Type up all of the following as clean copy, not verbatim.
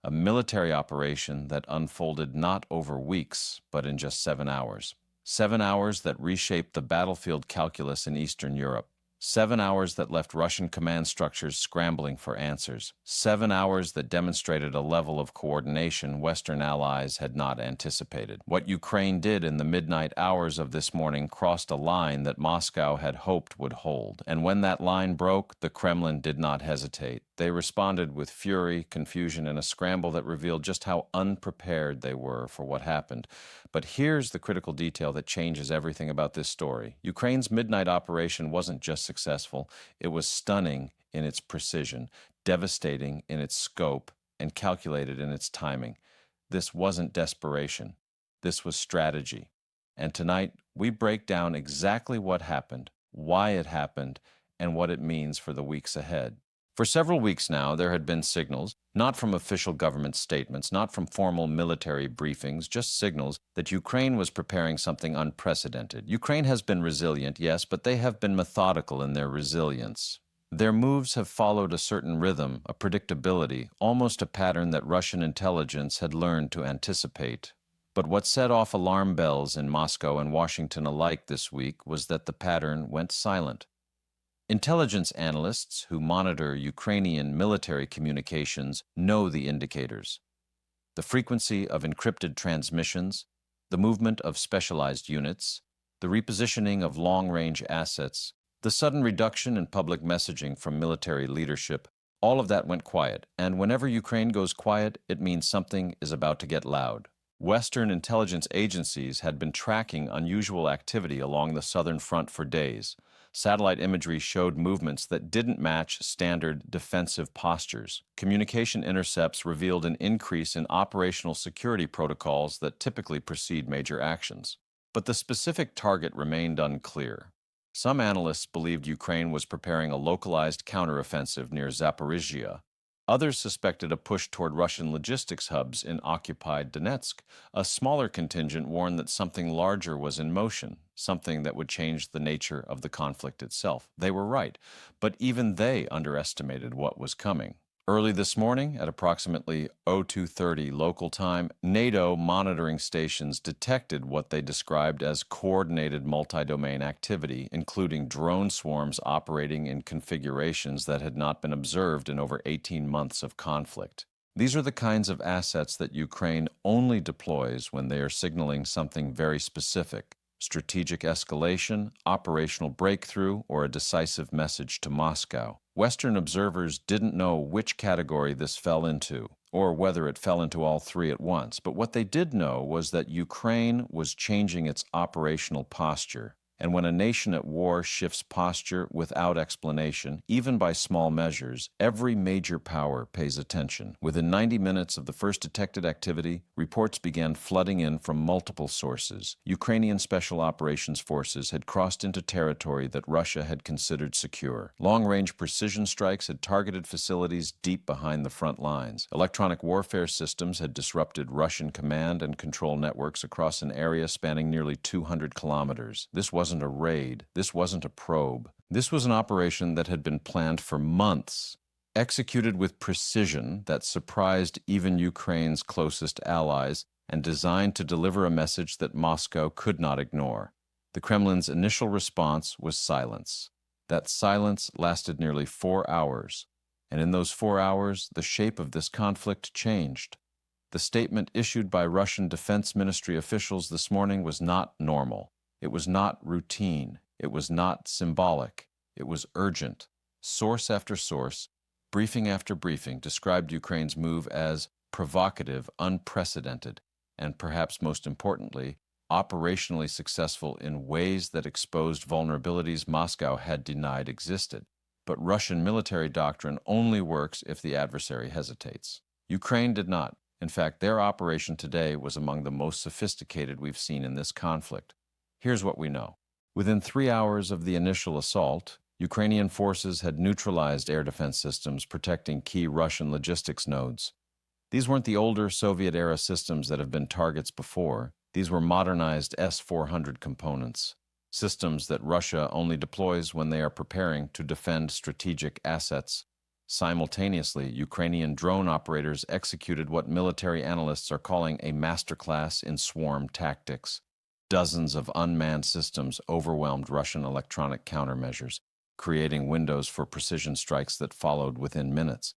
a military operation that unfolded not over weeks, but in just 7 hours. 7 hours that reshaped the battlefield calculus in Eastern Europe. 7 hours that left Russian command structures scrambling for answers. 7 hours that demonstrated a level of coordination Western allies had not anticipated. What Ukraine did in the midnight hours of this morning crossed a line that Moscow had hoped would hold. And when that line broke, the Kremlin did not hesitate. They responded with fury, confusion, and a scramble that revealed just how unprepared they were for what happened. But here's the critical detail that changes everything about this story. Ukraine's midnight operation wasn't just successful, it was stunning in its precision, devastating in its scope, and calculated in its timing. This wasn't desperation. This was strategy. And tonight, we break down exactly what happened, why it happened, and what it means for the weeks ahead. For several weeks now, there had been signals, not from official government statements, not from formal military briefings, just signals that Ukraine was preparing something unprecedented. Ukraine has been resilient, yes, but they have been methodical in their resilience. Their moves have followed a certain rhythm, a predictability, almost a pattern that Russian intelligence had learned to anticipate. But what set off alarm bells in Moscow and Washington alike this week was that the pattern went silent. Intelligence analysts who monitor Ukrainian military communications know the indicators. The frequency of encrypted transmissions, the movement of specialized units, the repositioning of long-range assets, the sudden reduction in public messaging from military leadership, all of that went quiet, and whenever Ukraine goes quiet, it means something is about to get loud. Western intelligence agencies had been tracking unusual activity along the southern front for days. Satellite imagery showed movements that didn't match standard defensive postures. Communication intercepts revealed an increase in operational security protocols that typically precede major actions. But the specific target remained unclear. Some analysts believed Ukraine was preparing a localized counteroffensive near Zaporizhia. Others suspected a push toward Russian logistics hubs in occupied Donetsk. A smaller contingent warned that something larger was in motion, something that would change the nature of the conflict itself. They were right, but even they underestimated what was coming. Early this morning, at approximately 02:30 local time, NATO monitoring stations detected what they described as coordinated multi-domain activity, including drone swarms operating in configurations that had not been observed in over 18 months of conflict. These are the kinds of assets that Ukraine only deploys when they are signaling something very specific: strategic escalation, operational breakthrough, or a decisive message to Moscow. Western observers didn't know which category this fell into, or whether it fell into all three at once, but what they did know was that Ukraine was changing its operational posture. And when a nation at war shifts posture without explanation, even by small measures, every major power pays attention. Within 90 minutes of the first detected activity, reports began flooding in from multiple sources. Ukrainian Special Operations Forces had crossed into territory that Russia had considered secure. Long-range precision strikes had targeted facilities deep behind the front lines. Electronic warfare systems had disrupted Russian command and control networks across an area spanning nearly 200 kilometers. This wasn't a raid. This wasn't a probe. This was an operation that had been planned for months, executed with precision that surprised even Ukraine's closest allies, and designed to deliver a message that Moscow could not ignore. The Kremlin's initial response was silence. That silence lasted nearly 4 hours, and in those 4 hours, the shape of this conflict changed. The statement issued by Russian Defense Ministry officials this morning was not normal. It was not routine. It was not symbolic. It was urgent. Source after source, briefing after briefing, described Ukraine's move as provocative, unprecedented, and perhaps most importantly, operationally successful in ways that exposed vulnerabilities Moscow had denied existed. But Russian military doctrine only works if the adversary hesitates. Ukraine did not. In fact, their operation today was among the most sophisticated we've seen in this conflict. Here's what we know. Within 3 hours of the initial assault, Ukrainian forces had neutralized air defense systems protecting key Russian logistics nodes. These weren't the older Soviet-era systems that have been targets before. These were modernized S-400 components, systems that Russia only deploys when they are preparing to defend strategic assets. Simultaneously, Ukrainian drone operators executed what military analysts are calling a masterclass in swarm tactics. Dozens of unmanned systems overwhelmed Russian electronic countermeasures, creating windows for precision strikes that followed within minutes.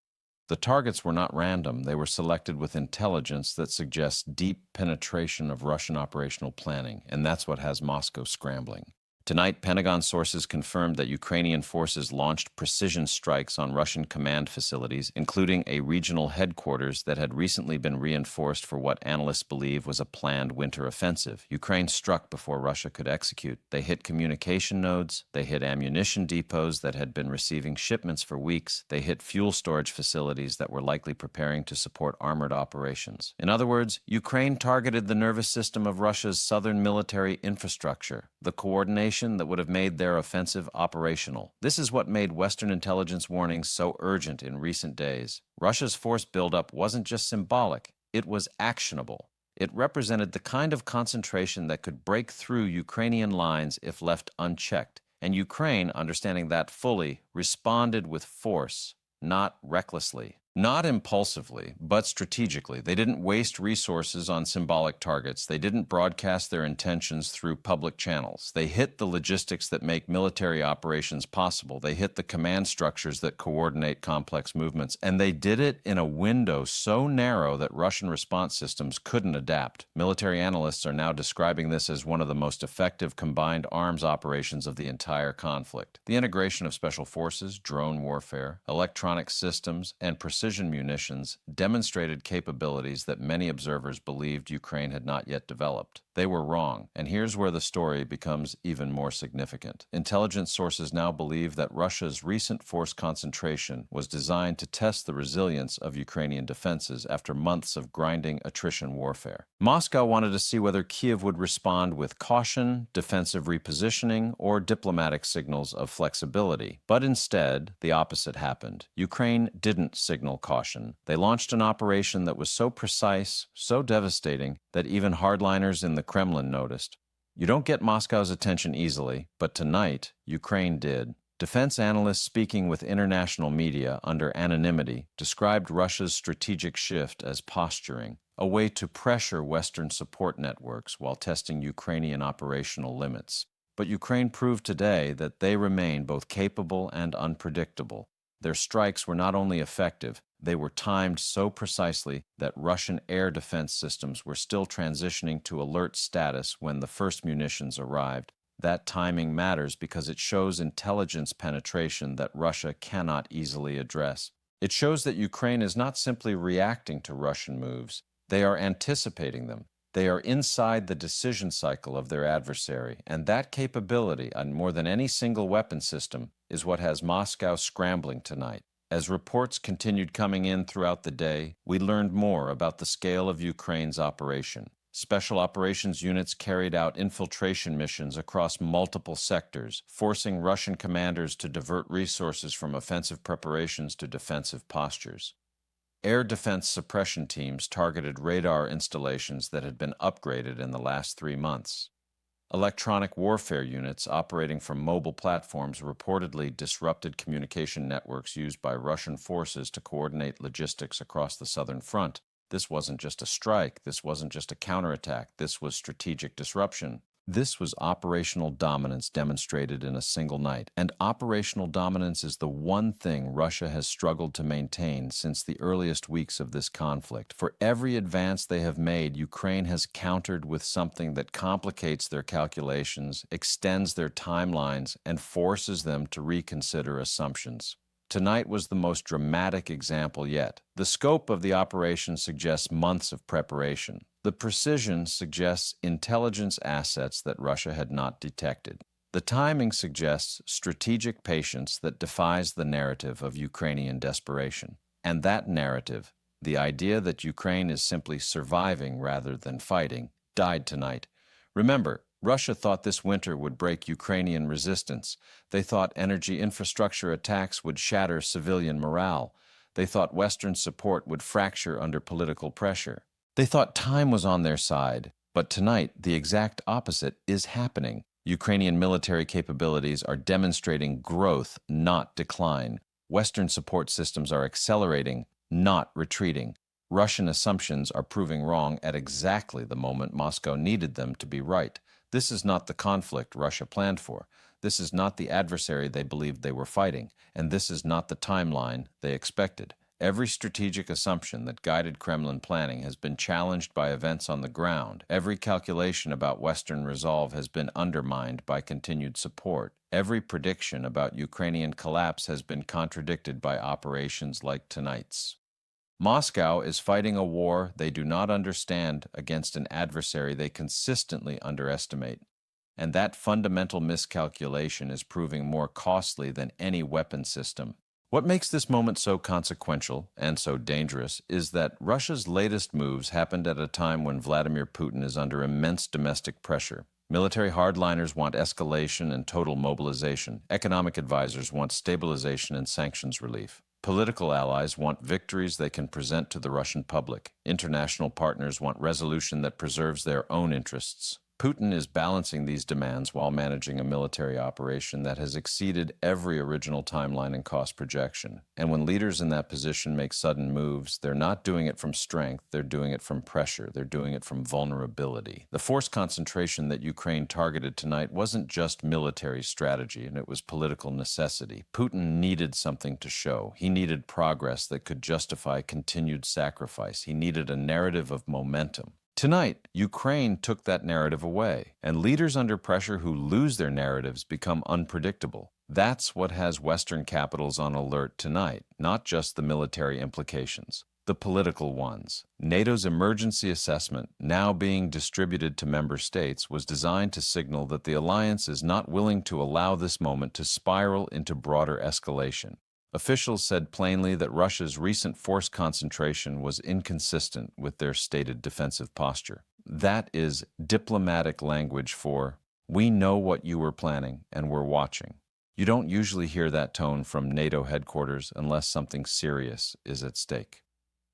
The targets were not random, they were selected with intelligence that suggests deep penetration of Russian operational planning, and that's what has Moscow scrambling. Tonight, Pentagon sources confirmed that Ukrainian forces launched precision strikes on Russian command facilities, including a regional headquarters that had recently been reinforced for what analysts believe was a planned winter offensive. Ukraine struck before Russia could execute. They hit communication nodes, they hit ammunition depots that had been receiving shipments for weeks, they hit fuel storage facilities that were likely preparing to support armored operations. In other words, Ukraine targeted the nervous system of Russia's southern military infrastructure, the coordination that would have made their offensive operational. This is what made Western intelligence warnings so urgent in recent days. Russia's force buildup wasn't just symbolic, it was actionable. It represented the kind of concentration that could break through Ukrainian lines if left unchecked. And Ukraine, understanding that fully, responded with force, not recklessly. Not impulsively, but strategically. They didn't waste resources on symbolic targets. They didn't broadcast their intentions through public channels. They hit the logistics that make military operations possible. They hit the command structures that coordinate complex movements. And they did it in a window so narrow that Russian response systems couldn't adapt. Military analysts are now describing this as one of the most effective combined arms operations of the entire conflict. The integration of special forces, drone warfare, electronic systems, and precision munitions demonstrated capabilities that many observers believed Ukraine had not yet developed. They were wrong, and here's where the story becomes even more significant. Intelligence sources now believe that Russia's recent force concentration was designed to test the resilience of Ukrainian defenses after months of grinding attrition warfare. Moscow wanted to see whether Kiev would respond with caution, defensive repositioning, or diplomatic signals of flexibility. But instead, the opposite happened. Ukraine didn't signal caution. They launched an operation that was so precise, so devastating, that even hardliners in the Kremlin noticed. You don't get Moscow's attention easily, but tonight, Ukraine did. Defense analysts speaking with international media under anonymity described Russia's strategic shift as posturing, a way to pressure Western support networks while testing Ukrainian operational limits. But Ukraine proved today that they remain both capable and unpredictable. Their strikes were not only effective, they were timed so precisely that Russian air defense systems were still transitioning to alert status when the first munitions arrived. That timing matters because it shows intelligence penetration that Russia cannot easily address. It shows that Ukraine is not simply reacting to Russian moves. They are anticipating them. They are inside the decision cycle of their adversary, and that capability, on more than any single weapon system, is what has Moscow scrambling tonight. As reports continued coming in throughout the day, we learned more about the scale of Ukraine's operation. Special operations units carried out infiltration missions across multiple sectors, forcing Russian commanders to divert resources from offensive preparations to defensive postures. Air defense suppression teams targeted radar installations that had been upgraded in the last 3 months. Electronic warfare units operating from mobile platforms reportedly disrupted communication networks used by Russian forces to coordinate logistics across the southern front. This wasn't just a strike, this wasn't just a counterattack, this was strategic disruption. This was operational dominance demonstrated in a single night, and operational dominance is the one thing Russia has struggled to maintain since the earliest weeks of this conflict. For every advance they have made, Ukraine has countered with something that complicates their calculations, extends their timelines, and forces them to reconsider assumptions. Tonight was the most dramatic example yet. The scope of the operation suggests months of preparation. The precision suggests intelligence assets that Russia had not detected. The timing suggests strategic patience that defies the narrative of Ukrainian desperation. And that narrative, the idea that Ukraine is simply surviving rather than fighting, died tonight. Remember, Russia thought this winter would break Ukrainian resistance. They thought energy infrastructure attacks would shatter civilian morale. They thought Western support would fracture under political pressure. They thought time was on their side. But tonight, the exact opposite is happening. Ukrainian military capabilities are demonstrating growth, not decline. Western support systems are accelerating, not retreating. Russian assumptions are proving wrong at exactly the moment Moscow needed them to be right. This is not the conflict Russia planned for. This is not the adversary they believed they were fighting, and this is not the timeline they expected. Every strategic assumption that guided Kremlin planning has been challenged by events on the ground. Every calculation about Western resolve has been undermined by continued support. Every prediction about Ukrainian collapse has been contradicted by operations like tonight's. Moscow is fighting a war they do not understand against an adversary they consistently underestimate. And that fundamental miscalculation is proving more costly than any weapon system. What makes this moment so consequential and so dangerous is that Russia's latest moves happened at a time when Vladimir Putin is under immense domestic pressure. Military hardliners want escalation and total mobilization. Economic advisors want stabilization and sanctions relief. Political allies want victories they can present to the Russian public. International partners want resolution that preserves their own interests. Putin is balancing these demands while managing a military operation that has exceeded every original timeline and cost projection. And when leaders in that position make sudden moves, they're not doing it from strength, they're doing it from pressure, they're doing it from vulnerability. The force concentration that Ukraine targeted tonight wasn't just military strategy, and it was political necessity. Putin needed something to show. He needed progress that could justify continued sacrifice. He needed a narrative of momentum. Tonight, Ukraine took that narrative away, and leaders under pressure who lose their narratives become unpredictable. That's what has Western capitals on alert tonight, not just the military implications, the political ones. NATO's emergency assessment, now being distributed to member states, was designed to signal that the alliance is not willing to allow this moment to spiral into broader escalation. Officials said plainly that Russia's recent force concentration was inconsistent with their stated defensive posture. That is diplomatic language for, "We know what you were planning and we're watching." You don't usually hear that tone from NATO headquarters unless something serious is at stake.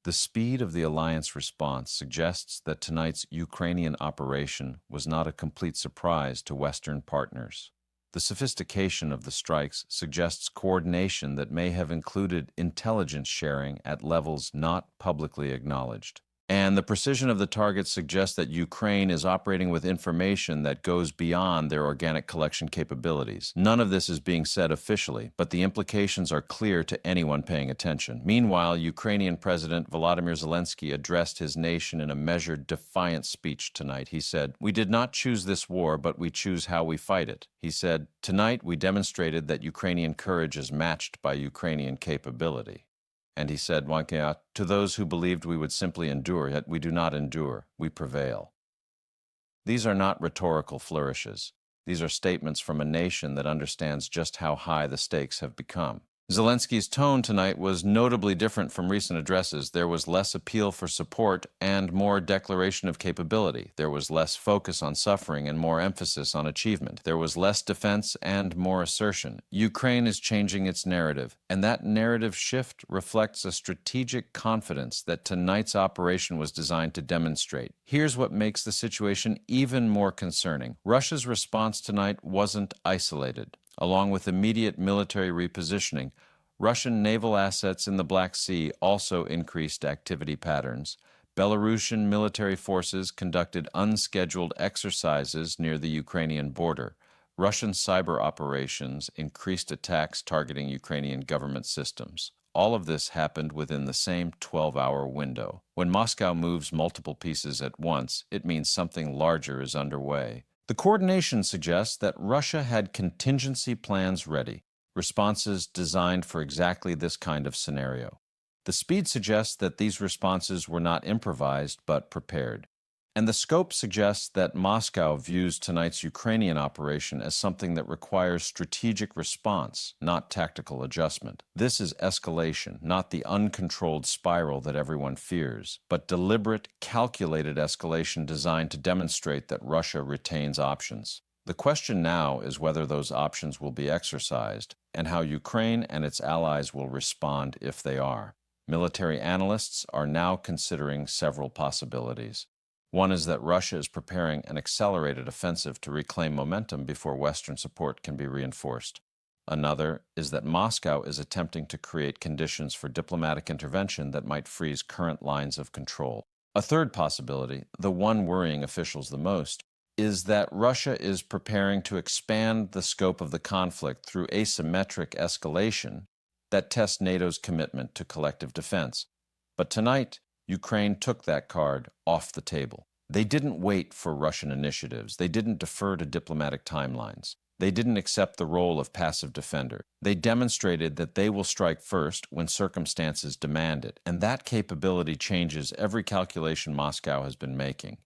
The speed of the alliance response suggests that tonight's Ukrainian operation was not a complete surprise to Western partners. The sophistication of the strikes suggests coordination that may have included intelligence sharing at levels not publicly acknowledged. And the precision of the targets suggests that Ukraine is operating with information that goes beyond their organic collection capabilities. None of this is being said officially, but the implications are clear to anyone paying attention. Meanwhile, Ukrainian President Volodymyr Zelensky addressed his nation in a measured, defiant speech tonight. He said, "We did not choose this war, but we choose how we fight it." He said, "Tonight we demonstrated that Ukrainian courage is matched by Ukrainian capability." And he said, "To those who believed we would simply endure, yet we do not endure, we prevail." These are not rhetorical flourishes. These are statements from a nation that understands just how high the stakes have become. Zelensky's tone tonight was notably different from recent addresses. There was less appeal for support and more declaration of capability. There was less focus on suffering and more emphasis on achievement. There was less defense and more assertion. Ukraine is changing its narrative, and that narrative shift reflects a strategic confidence that tonight's operation was designed to demonstrate. Here's what makes the situation even more concerning. Russia's response tonight wasn't isolated. Along with immediate military repositioning, Russian naval assets in the Black Sea also increased activity patterns. Belarusian military forces conducted unscheduled exercises near the Ukrainian border. Russian cyber operations increased attacks targeting Ukrainian government systems. All of this happened within the same 12-hour window. When Moscow moves multiple pieces at once, it means something larger is underway. The coordination suggests that Russia had contingency plans ready, responses designed for exactly this kind of scenario. The speed suggests that these responses were not improvised but prepared. And the scope suggests that Moscow views tonight's Ukrainian operation as something that requires strategic response, not tactical adjustment. This is escalation, not the uncontrolled spiral that everyone fears, but deliberate, calculated escalation designed to demonstrate that Russia retains options. The question now is whether those options will be exercised, and how Ukraine and its allies will respond if they are. Military analysts are now considering several possibilities. One is that Russia is preparing an accelerated offensive to reclaim momentum before Western support can be reinforced. Another is that Moscow is attempting to create conditions for diplomatic intervention that might freeze current lines of control. A third possibility, the one worrying officials the most, is that Russia is preparing to expand the scope of the conflict through asymmetric escalation that tests NATO's commitment to collective defense. But tonight, Ukraine took that card off the table. They didn't wait for Russian initiatives. They didn't defer to diplomatic timelines. They didn't accept the role of passive defender. They demonstrated that they will strike first when circumstances demand it, and that capability changes every calculation Moscow has been making.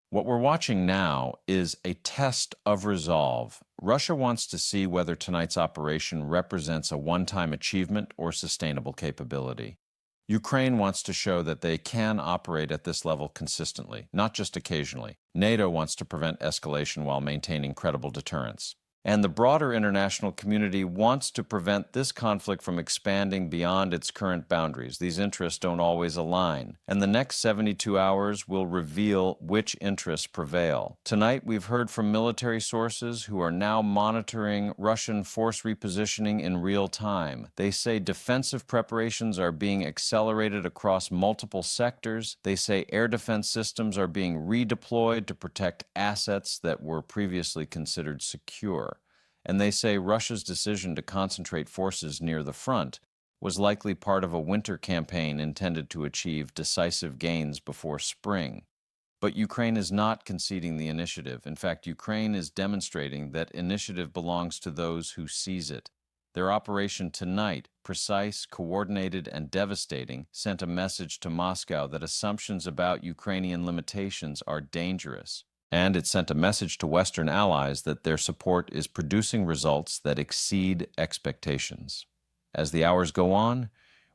What we're watching now is a test of resolve. Russia wants to see whether tonight's operation represents a one-time achievement or sustainable capability. Ukraine wants to show that they can operate at this level consistently, not just occasionally. NATO wants to prevent escalation while maintaining credible deterrence. And the broader international community wants to prevent this conflict from expanding beyond its current boundaries. These interests don't always align, and the next 72 hours will reveal which interests prevail. Tonight, we've heard from military sources who are now monitoring Russian force repositioning in real time. They say defensive preparations are being accelerated across multiple sectors. They say air defense systems are being redeployed to protect assets that were previously considered secure. And they say Russia's decision to concentrate forces near the front was likely part of a winter campaign intended to achieve decisive gains before spring. But Ukraine is not conceding the initiative. In fact, Ukraine is demonstrating that initiative belongs to those who seize it. Their operation tonight, precise, coordinated, and devastating, sent a message to Moscow that assumptions about Ukrainian limitations are dangerous. And it sent a message to Western allies that their support is producing results that exceed expectations. As the hours go on,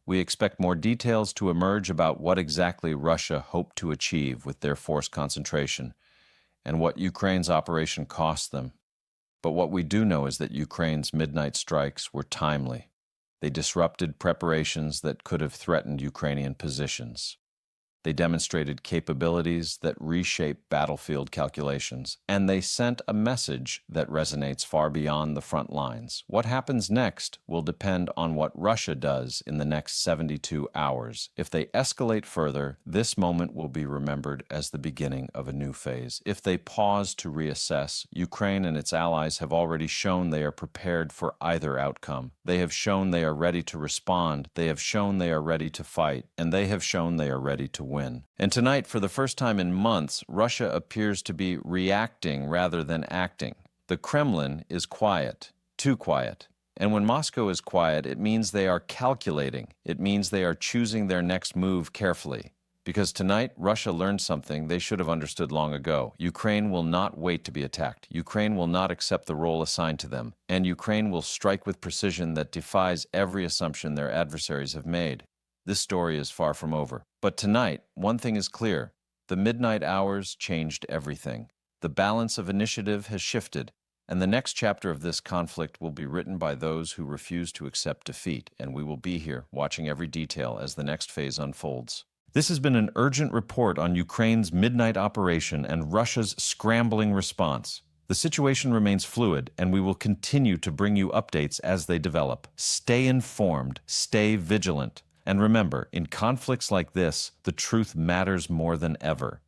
we expect more details to emerge about what exactly Russia hoped to achieve with their force concentration and what Ukraine's operation cost them. But what we do know is that Ukraine's midnight strikes were timely. They disrupted preparations that could have threatened Ukrainian positions. They demonstrated capabilities that reshape battlefield calculations, and they sent a message that resonates far beyond the front lines. What happens next will depend on what Russia does in the next 72 hours. If they escalate further, this moment will be remembered as the beginning of a new phase. If they pause to reassess, Ukraine and its allies have already shown they are prepared for either outcome. They have shown they are ready to respond, they have shown they are ready to fight, and they have shown they are ready to win. And tonight, for the first time in months, Russia appears to be reacting rather than acting. The Kremlin is quiet, too quiet. And when Moscow is quiet, it means they are calculating. It means they are choosing their next move carefully. Because tonight, Russia learned something they should have understood long ago. Ukraine will not wait to be attacked. Ukraine will not accept the role assigned to them. And Ukraine will strike with precision that defies every assumption their adversaries have made. This story is far from over. But tonight, one thing is clear. The midnight hours changed everything. The balance of initiative has shifted, and the next chapter of this conflict will be written by those who refuse to accept defeat, and we will be here watching every detail as the next phase unfolds. This has been an urgent report on Ukraine's midnight operation and Russia's scrambling response. The situation remains fluid, and we will continue to bring you updates as they develop. Stay informed, stay vigilant. And remember, in conflicts like this, the truth matters more than ever.